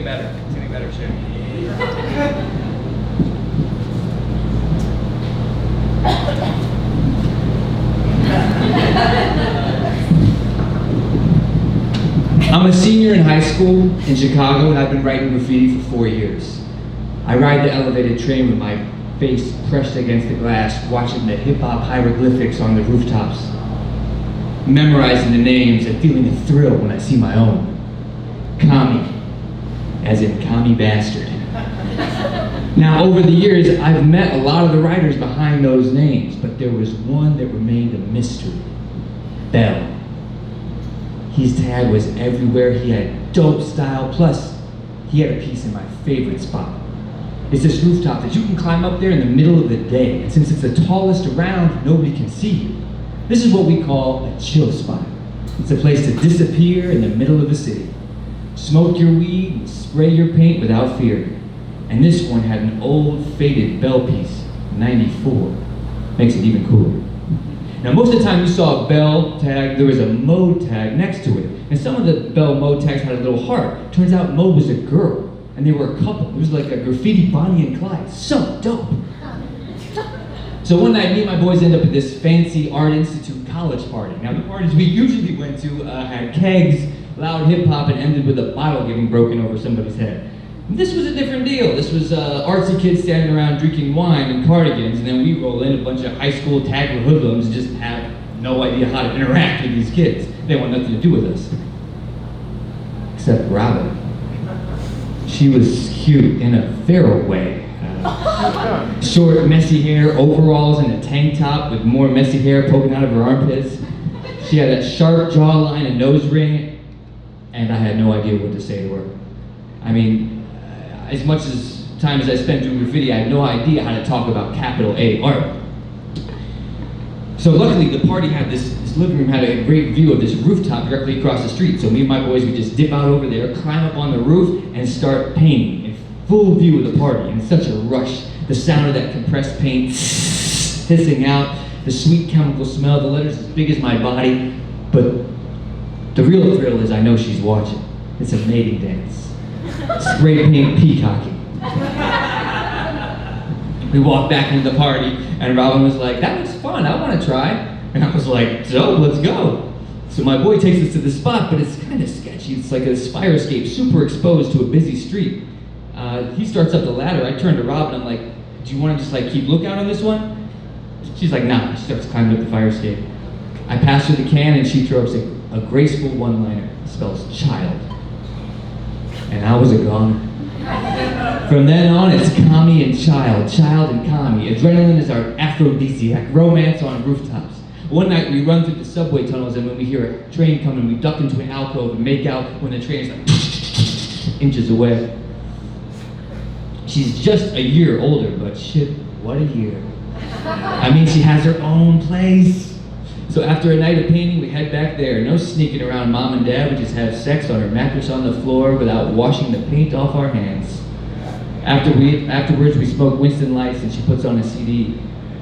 better. It's getting better soon. I'm a senior in high school in Chicago, and I've been writing graffiti for 4 years. I ride the elevated train with my face pressed against the glass, watching the hip-hop hieroglyphics on the rooftops, memorizing the names and feeling a thrill when I see my own. Commie, as in commie bastard. Now, over the years, I've met a lot of the writers behind those names, but there was one that remained a mystery. Bell. His tag was everywhere. He had dope style, plus he had a piece in my favorite spot. It's this rooftop that you can climb up there in the middle of the day, and since it's the tallest around, nobody can see you. This is what we call a chill spot. It's a place to disappear in the middle of the city. Smoke your weed and spray your paint without fear. And this one had an old faded Bell piece, 94. Makes it even cooler. Now most of the time you saw a Bell tag, there was a Mode tag next to it. And some of the Bell Mode tags had a little heart. Turns out Mode was a girl, and they were a couple. It was like a graffiti Bonnie and Clyde. So dope. So one night, me and my boys end up at this fancy Art Institute college party. Now the parties we usually went to had kegs, loud hip hop, and ended with a bottle getting broken over somebody's head. This was a different deal. This was artsy kids standing around drinking wine and cardigans, and then we roll in a bunch of high school tag hoodlums and just have no idea how to interact with these kids. They want nothing to do with us. Except Robin. She was cute in a feral way. Short, messy hair, overalls, and a tank top with more messy hair poking out of her armpits. She had a sharp jawline, a nose ring, and I had no idea what to say to her. I mean, as much as time as I spent doing graffiti, I had no idea how to talk about capital A art. So luckily, the party had this living room had a great view of this rooftop directly across the street. So me and my boys would just dip out over there, climb up on the roof, and start painting in full view of the party. And such a rush. The sound of that compressed paint hissing out, the sweet chemical smell, the letters as big as my body. But the real thrill is I know she's watching. It's a mating dance. Spray paint peacocking. We walked back into the party, and Robin was like, "That looks fun, I want to try." And I was like, "Dope, let's go." So my boy takes us to the spot, but it's kind of sketchy. It's like a fire escape, super exposed to a busy street. He starts up the ladder. I turn to Robin, I'm like, "Do you want to just like keep lookout on this one?" She's like, "Nah." She starts climbing up the fire escape. I pass her the can, and she throws a graceful one-liner. It spells child. And I was a goner. From then on, it's commie and child, child and commie. Adrenaline is our aphrodisiac, romance on rooftops. One night we run through the subway tunnels, and when we hear a train coming, we duck into an alcove and make out when the train is like inches away. She's just a year older, but shit, what a year. I mean, she has her own place. So after a night of painting, we head back there. No sneaking around mom and dad. We just have sex on her mattress on the floor without washing the paint off our hands. Afterwards, we smoke Winston Lights, and she puts on a CD.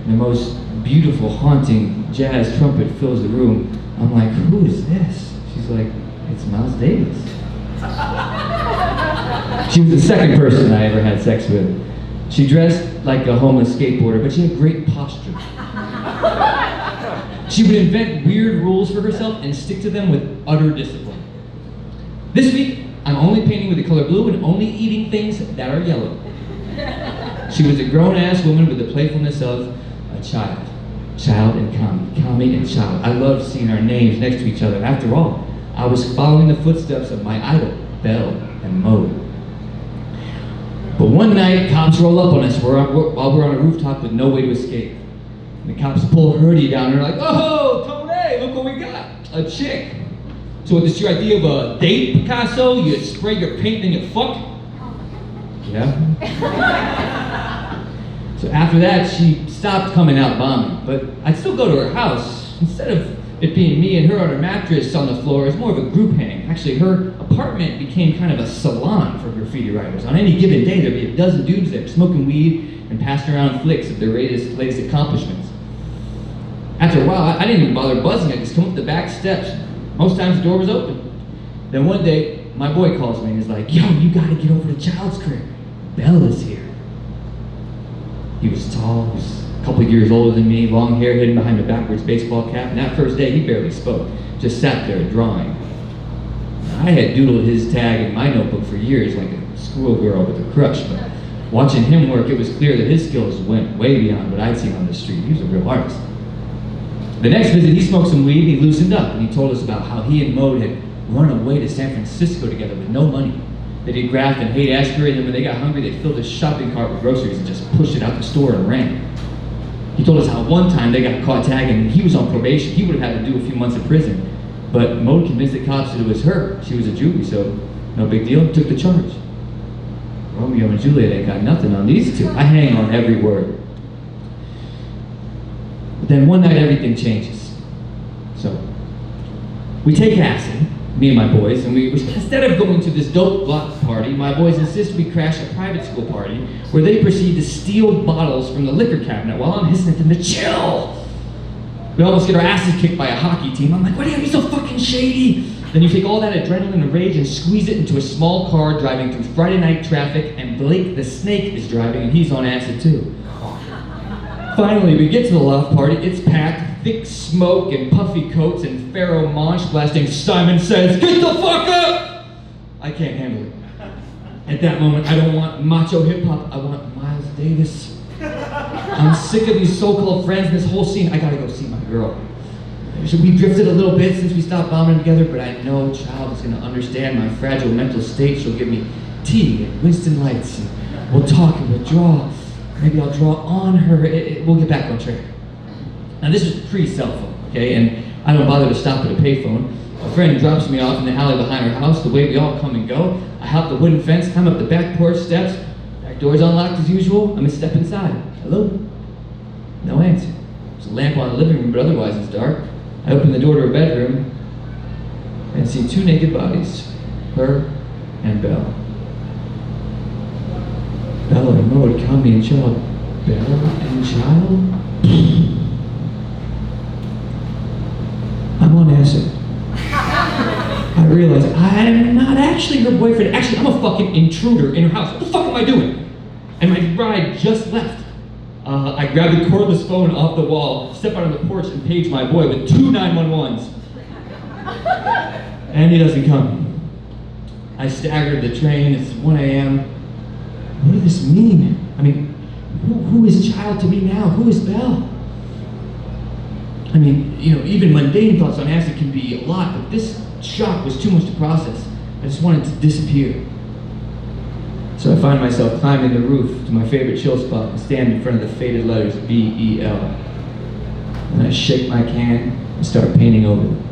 And the most beautiful, haunting jazz trumpet fills the room. I'm like, "Who is this?" She's like, "It's Miles Davis." She was the second person I ever had sex with. She dressed like a homeless skateboarder, but she had great posture. She would invent weird rules for herself and stick to them with utter discipline. This week, I'm only painting with the color blue and only eating things that are yellow. She was a grown-ass woman with the playfulness of a child. Child and commie, commie and child. I loved seeing our names next to each other. After all, I was following the footsteps of my idol, Bell and Mode. But one night, cops roll up on us while we're on a rooftop with no way to escape. And the cops pull Hurdy down and they're like, "Oh, Tony, look what we got, a chick." "So is this your idea of a date, Picasso? You spray your paint then you fuck?" "Yeah." So after that, she stopped coming out bombing, but I'd still go to her house. Instead of it being me and her on her mattress on the floor, it's more of a group hang. Actually, her apartment became kind of a salon for graffiti writers. On any given day, there'd be a dozen dudes there smoking weed and passing around flicks of their latest accomplishments. After a while, I didn't even bother buzzing. I just come up the back steps. Most times the door was open. Then one day, my boy calls me and is like, yo, you gotta get over to Child's crib. Bella's here. He was tall, he was a couple years older than me, long hair hidden behind a backwards baseball cap, and that first day he barely spoke, just sat there drawing. I had doodled his tag in my notebook for years like a schoolgirl with a crush, but watching him work, it was clear that his skills went way beyond what I'd seen on the street. He was a real artist. The next visit, he smoked some weed, he loosened up, and he told us about how he and Mode had run away to San Francisco together with no money. That he'd graft and hate Ashbury, and then when they got hungry, they filled his shopping cart with groceries and just pushed it out the store and ran. He told us how one time they got caught tagging and he was on probation. He would have had to do a few months in prison. But Mode convinced the cops that it was her. She was a juvie, so no big deal, took the charge. Romeo and Juliet ain't got nothing on these two. I hang on every word. But then one night everything changes. So, we take acid, me and my boys, and instead of going to this dope block party, my boys insist we crash a private school party where they proceed to steal bottles from the liquor cabinet while I'm hissing at them to chill. We almost get our asses kicked by a hockey team. I'm like, why do you have to be so fucking shady? Then you take all that adrenaline and rage and squeeze it into a small car driving through Friday night traffic, and Blake the Snake is driving and he's on acid too. Finally, we get to the loft party, it's packed, thick smoke and puffy coats and Pharaoh Monch blasting Simon Says, get the fuck up! I can't handle it. At that moment, I don't want macho hip-hop, I want Miles Davis. I'm sick of these so-called friends and this whole scene. I gotta go see my girl. We drifted a little bit since we stopped bombing together, but I know Child is gonna understand my fragile mental state. She'll give me tea and Winston Lights, and we'll talk and we'll draw. Maybe I'll draw on her. We'll get back on track. Now this was pre-cell phone, okay? And I don't bother to stop at a payphone. A friend drops me off in the alley behind her house, the way we all come and go. I hop the wooden fence, climb up the back porch steps. Back door's unlocked as usual. I'm a step inside. Hello? No answer. There's a lamp on the living room, but otherwise it's dark. I open the door to her bedroom and see two naked bodies, her and Belle. Bella and Mode, Kami and Child. Bella and Child? I'm on acid. I realize I'm not actually her boyfriend. Actually, I'm a fucking intruder in her house. What the fuck am I doing? And my bride just left. I grab the cordless phone off the wall, step out on the porch, and page my boy with 2 911s. And he doesn't come. I stagger to the train. It's 1 a.m. What does this mean? I mean, who is Child to me now? Who is Belle? I mean, you know, even mundane thoughts on acid can be a lot, but this shock was too much to process. I just wanted to disappear. So I find myself climbing the roof to my favorite chill spot and stand in front of the faded letters B-E-L. And I shake my can and start painting over them.